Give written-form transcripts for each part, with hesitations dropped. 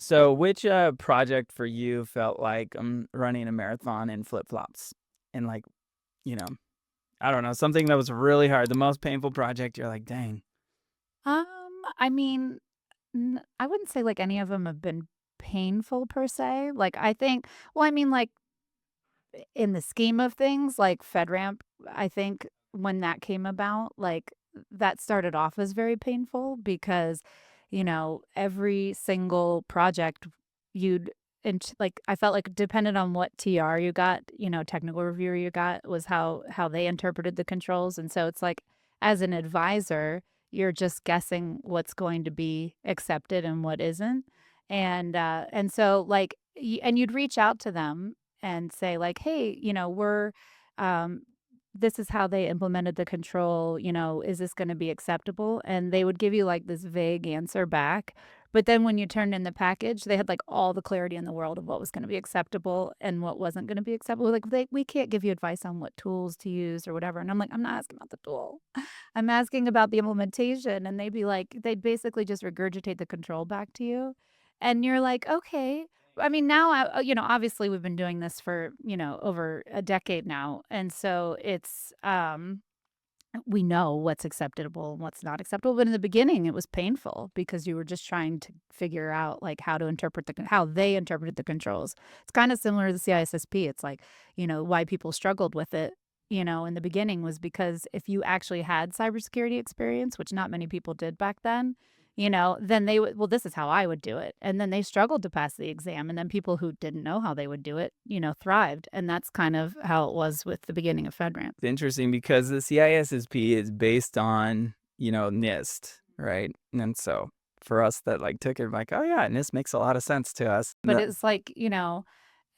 So, which project for you felt like running a marathon in flip flops? And like, you know, I don't know, something that was really hard, the most painful project. You're like, dang. I mean, I wouldn't say like any of them have been painful per se. Like I think, well, I mean, like in the scheme of things, like FedRAMP, I think when that came about, like that started off as very painful because, every single project you'd and like I felt like depended on what TR you got, technical reviewer you got was how they interpreted the controls. And so it's like as an advisor, you're just guessing what's going to be accepted and what isn't. And so like and you'd reach out to them and say like, "Hey, um, this is how they implemented the control, is this gonna be acceptable?" And they would give you, like, this vague answer back, but then when you turned in the package, they had, like, all the clarity in the world of what was gonna be acceptable and what wasn't gonna be acceptable. Like, "We can't give you advice on what tools to use or whatever," and I'm like, "I'm not asking about the tool. I'm asking about the implementation," and they'd basically just regurgitate the control back to you, and you're like, "Okay." I mean, now, obviously we've been doing this for, over a decade now. And so we know what's acceptable and what's not acceptable. But in the beginning, it was painful because you were just trying to figure out like how to interpret how they interpreted the controls. It's kind of similar to the CISSP. It's like, why people struggled with it, in the beginning was because if you actually had cybersecurity experience, which not many people did back then, then they would, well, this is how I would do it. And then they struggled to pass the exam. And then people who didn't know how they would do it, thrived. And that's kind of how it was with the beginning of FedRAMP. It's interesting because the CISSP is based on, NIST, right? And so for us that like took it like, oh yeah, NIST makes a lot of sense to us. But it's like,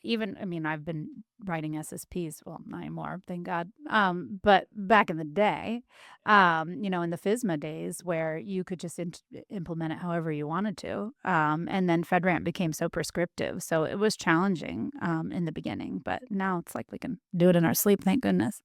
even I mean, I've been writing SSPs, well, not anymore, thank God. But back in the day, in the FISMA days where you could just implement it however you wanted to, and then FedRAMP became so prescriptive, so it was challenging, in the beginning, but now it's like we can do it in our sleep, thank goodness.